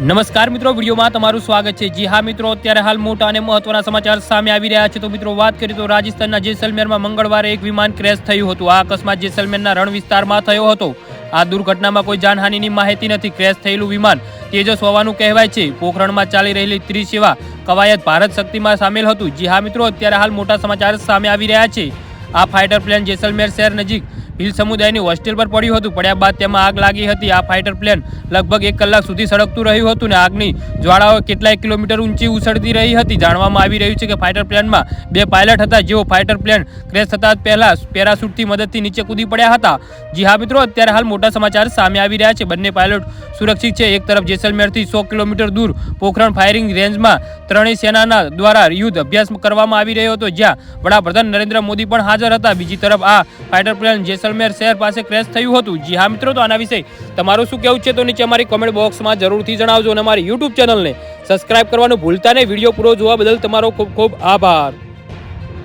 નમસ્કાર મિત્રો, વિડીયોમાં તમારું સ્વાગત છે। જી હા મિત્રો, અત્યારે હાલ મોટા અને મહત્વના સમાચાર સામે આવી રહ્યા છે। તો મિત્રો વાત કરીએ તો રાજસ્થાનના જેસલમેરમાં મંગળવારે એક વિમાન ક્રેશ થયું હતું। આ અકસ્માત જેસલમેરના રણ વિસ્તારમાં થયો હતો। આ દુર્ઘટનામાં કોઈ જાનહાનિની માહિતી નથી। ક્રેશ થયેલું વિમાન તેજસ હોવાનું કહેવાય છે। પોખરણમાં ચાલી રહેલી ત્રિસેવા કવાયત ભારત શક્તિમાં સામેલ હતું। જી હા મિત્રો, અત્યારે હાલ મોટા સમાચાર સામે આવી રહ્યા છે। આ ફાઇટર પ્લેન જેસલમેર શહેર નજીક ભીલ સમુદાયની હોસ્ટેલ પર પડ્યું હતું। પડ્યા બાદ તેમાં આગ લાગી હતી। આ ફાઇટર પ્લેન લગભગ 1 કલાક સુધી સળગતું રહ્યું હતું ને આગની જ્વાળાઓ કેટલાય કિલોમીટર ઊંચી ઉછળતી રહી હતી। જાણવામાં આવી રહ્યું છે કે ફાઇટર પ્લેનમાં 2 પાયલટ હતા, જેઓ ફાઇટર પ્લેન ક્રેશ થતા પહેલા પેરાશૂટથી મદદથી નીચે કૂદી પડ્યા હતા। જી હા મિત્રો, અત્યારે હાલ મોટા સમાચાર સામે આવી રહ્યા છે। બંને પાયલટ સુરક્ષિત છે। એક તરફ જેસલમેરથી 100 કિલોમીટર દૂર પોખરણ ફાયરિંગ રેન્જમાં ત્રણેય સેનાના દ્વારા યુદ્ધ અભ્યાસ કરવામાં આવી રહ્યો હતો, જ્યાં વડાપ્રધાન નરેન્દ્ર મોદી પણ હાજર હતા। બીજી તરફ આ ફાઇટર પ્લેન જેસલમેર શહેર પાસે ક્રેશ થયું હતું। જી હા મિત્રો, તો આના વિશે તમારું શું કહેવું છે તો નીચે અમારી કોમેન્ટ બોક્સમાં જરૂરથી જણાવજો અને અમારી યુટ્યુબ ચેનલને સબસ્ક્રાઇબ કરવાનું ભૂલતા નહીં। વિડીયો પૂરો જોવા બદલ તમારો ખૂબ ખૂબ આભાર।